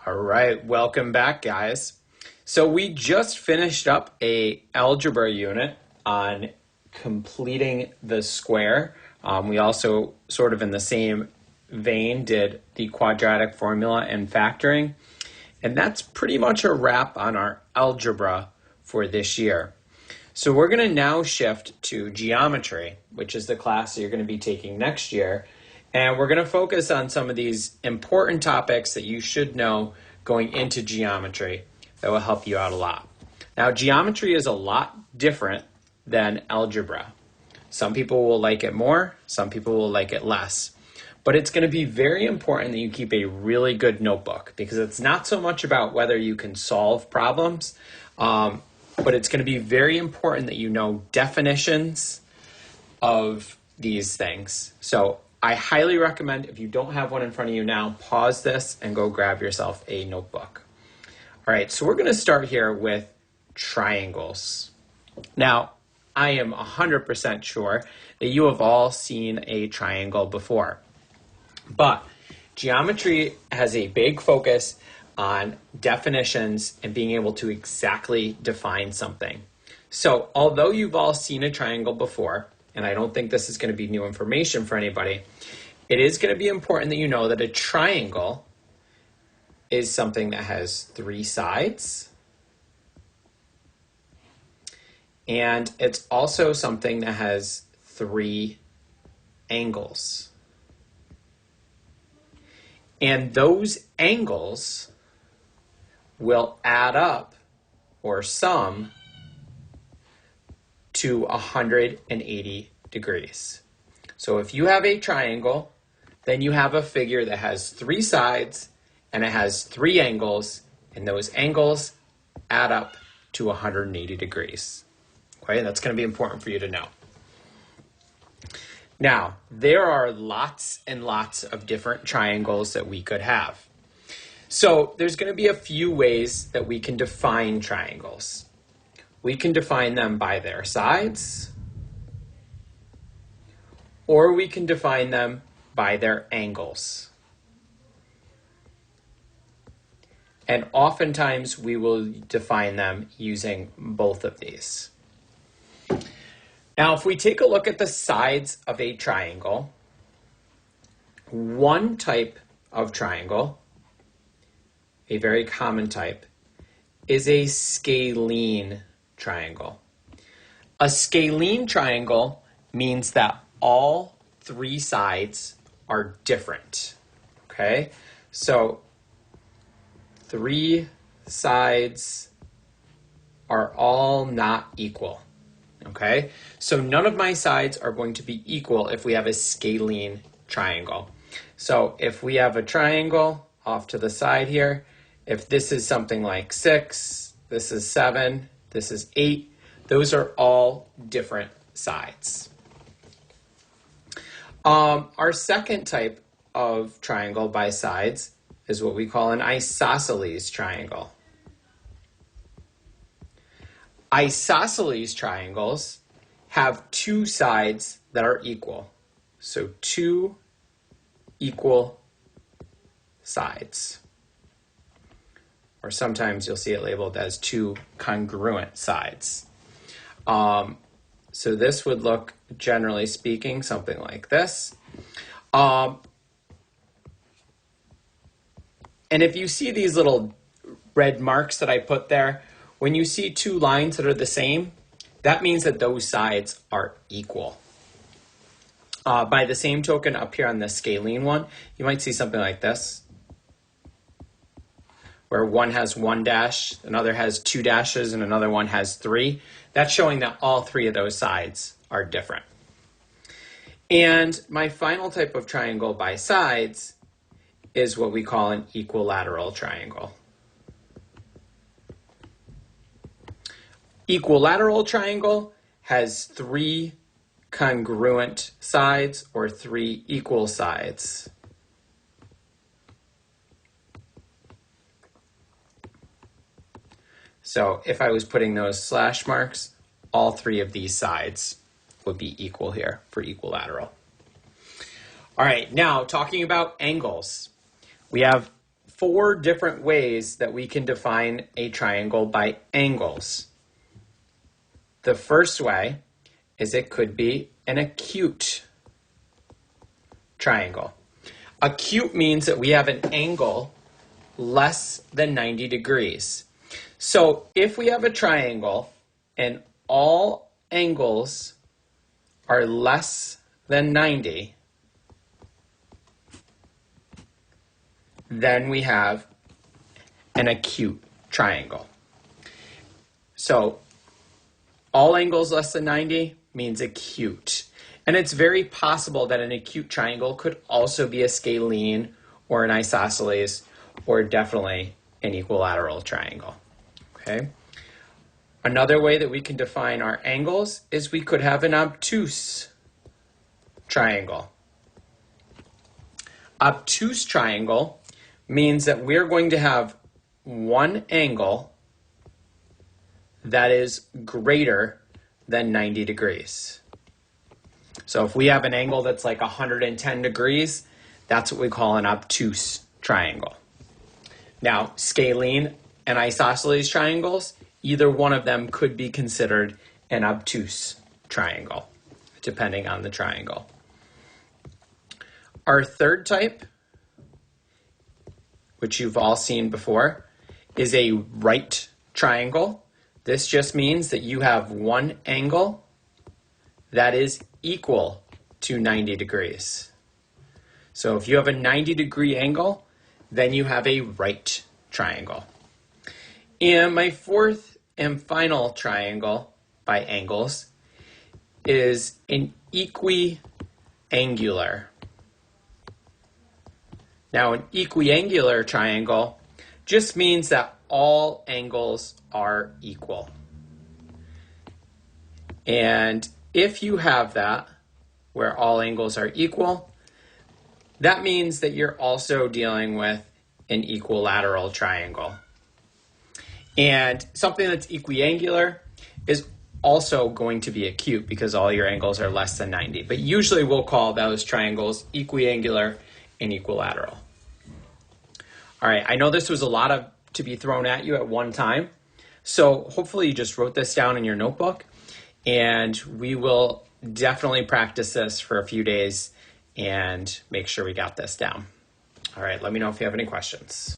All right, welcome back, guys. So we just finished up a algebra unit on completing the square. We also, sort of in the same vein, did the quadratic formula and factoring. And that's pretty much a wrap on our algebra for this year. So we're going to now shift to geometry, which is the class that you're going to be taking next year. And we're going to focus on some of these important topics that you should know going into geometry that will help you out a lot. Now, geometry is a lot different than algebra. Some people will like it more, some people will like it less. But it's going to be very important that you keep a really good notebook, because it's not so much about whether you can solve problems, but it's going to be very important that you know definitions of these things. So I highly recommend, if you don't have one in front of you now, pause this and go grab yourself a notebook. All right, so we're going to start here with triangles. Now, I am 100% sure that you have all seen a triangle before, but geometry has a big focus on definitions and being able to exactly define something. So although you've all seen a triangle before, and I don't think this is going to be new information for anybody, it is going to be important that you know that a triangle is something that has three sides, and it's also something that has three angles. And those angles will add up or sum to 180 degrees. So if you have a triangle, then you have a figure that has three sides and it has three angles, and those angles add up to 180 degrees. Okay, that's going to be important for you to know. Now, there are lots and lots of different triangles that we could have. So there's going to be a few ways that we can define triangles. We can define them by their sides, or we can define them by their angles. And oftentimes we will define them using both of these. Now, if we take a look at the sides of a triangle, one type of triangle, a very common type, is a scalene triangle. A scalene triangle means that all three sides are different. Okay, so three sides are all not equal. Okay, so none of my sides are going to be equal if we have a scalene triangle. So if we have a triangle off to the side here, if this is something like 6, this is 7, this is 8, those are all different sides. Our second type of triangle by sides is what we call an isosceles triangle. Isosceles triangles have two sides that are equal. So two equal sides. Or sometimes you'll see it labeled as two congruent sides. So this would look, generally speaking, something like this. And if you see these little red marks that I put there, when you see two lines that are the same, that means that those sides are equal. By the same token, up here on the scalene one, you might see something like this, where one has one dash, another has two dashes, and another one has three. That's showing that all three of those sides are different. And my final type of triangle by sides is what we call an equilateral triangle. Equilateral triangle has three congruent sides or three equal sides. So if I was putting those slash marks, all three of these sides would be equal here for equilateral. All right, now talking about angles. We have 4 different ways that we can define a triangle by angles. The first way is it could be an acute triangle. Acute means that we have an angle less than 90 degrees. So if we have a triangle and all angles are less than 90, then we have an acute triangle. So all angles less than 90 means acute. And it's very possible that an acute triangle could also be a scalene or an isosceles or definitely an equilateral triangle. Okay. Another way that we can define our angles is we could have an obtuse triangle. Obtuse triangle means that we're going to have one angle that is greater than 90 degrees. So if we have an angle that's like 110 degrees, that's what we call an obtuse triangle. Now, scalene and isosceles triangles, either one of them could be considered an obtuse triangle, depending on the triangle. Our third type, which you've all seen before, is a right triangle. This just means that you have one angle that is equal to 90 degrees. So if you have a 90-degree angle, then you have a right triangle. And my fourth and final triangle by angles is an equiangular. Now, an equiangular triangle just means that all angles are equal. And if you have that, where all angles are equal, that means that you're also dealing with an equilateral triangle. And something that's equiangular is also going to be acute because all your angles are less than 90. But usually we'll call those triangles equiangular and equilateral. All right, I know this was a lot to be thrown at you at one time. So hopefully you just wrote this down in your notebook, and we will definitely practice this for a few days and make sure we got this down. All right, let me know if you have any questions.